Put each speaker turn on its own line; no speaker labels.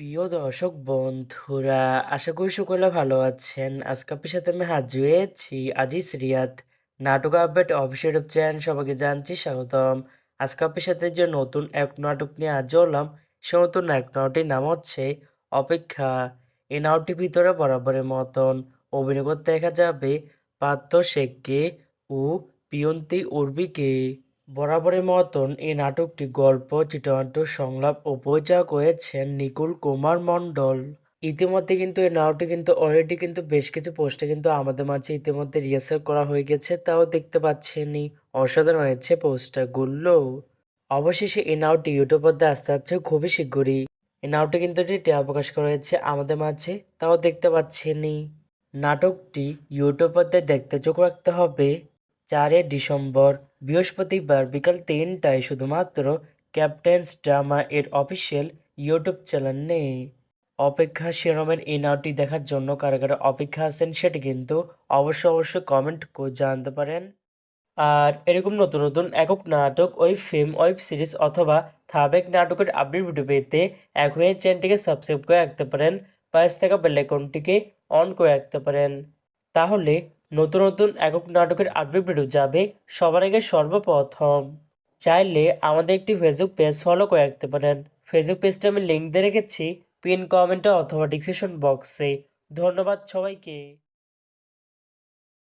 প্রিয় দর্শক বন্ধুরা, আশা করি সকলে ভালো আছেন। আজকে আপনার সাথে আমি হাজির হয়েছি আজিজ রিয়াদ নাটক আপডেট অফিসিয়াল ইউটিউব চ্যানেল। সবাইকে জানছি স্বাগতম। আজকে আপনার সাথে যে নতুন এক নাটক নিয়ে হাজির হলাম, সে নতুন এক নাটকটির নাম হচ্ছে অপেক্ষা। এই নাটকটির ভিতরে বরাবরের মতন অভিনয় করতে দেখা যাবে পার্থ শেখকে ও পিয়ন্তি উর্বিকে। বরাবরের মতন এই নাটকটি গল্প, চিত্রনাট্য, সংলাপ ও পরিচালক হয়েছেন নিকুল কুমার মণ্ডল। ইতিমধ্যে কিন্তু এই নাটকটি কিন্তু অলরেডি কিন্তু বেশ কিছু পোস্টে কিন্তু আমাদের মাঝে ইতিমধ্যে রিহার্সাল করা হয়ে গেছে, তাও দেখতে পাচ্ছেনই। অসাধারণ হয়েছে পোস্টারগুলো। অবশেষে এই নাটকটি ইউটিউব মধ্যে আসতে যাচ্ছে খুবই শীঘ্রই। এই নাটকটি কিন্তু ট্রেলার প্রকাশ করা হয়েছে আমাদের মাঝে, তাও দেখতে পাচ্ছেনই। নাটকটি ইউটিউব মধ্যে দেখতে চোখ রাখতে হবে 4 ডিসেম্বর বৃহস্পতিবার বিকাল 3টায় শুধুমাত্র ক্যাপ্টেন্স ড্রামা এর অফিসিয়াল ইউটিউব চ্যানেলে। অপেক্ষা শিরোনামের এই নাটকটি দেখার জন্য কারা কারা অপেক্ষা আছেন সেটি কিন্তু অবশ্যই কমেন্ট করে জানাতে পারেন। আর এরকম নতুন নতুন একক নাটক, ওয়েব ফিল্ম, ওয়েব সিরিজ অথবা ধারাবাহিক নাটকের আপডেট ভিডিও পেতে এখনই চ্যানেলটিকে সাবস্ক্রাইব করে রাখতে পারেন। পাশে থাকা বেল আইকনটিকে অন করে রাখতে পারেন। তাহলে নতুন নতুন একক নাটকের আপডেট ভিডিও যাবে সবার আগে সর্বপ্রথম। চাইলে আমাদের একটি ফেসবুক পেজ ফলো করে রাখতে পারেন। ফেসবুক পেজটা আমি লিঙ্ক দিয়ে রেখেছি পিন কমেন্টে অথবা ডিসক্রিপশন বক্সে। ধন্যবাদ সবাইকে।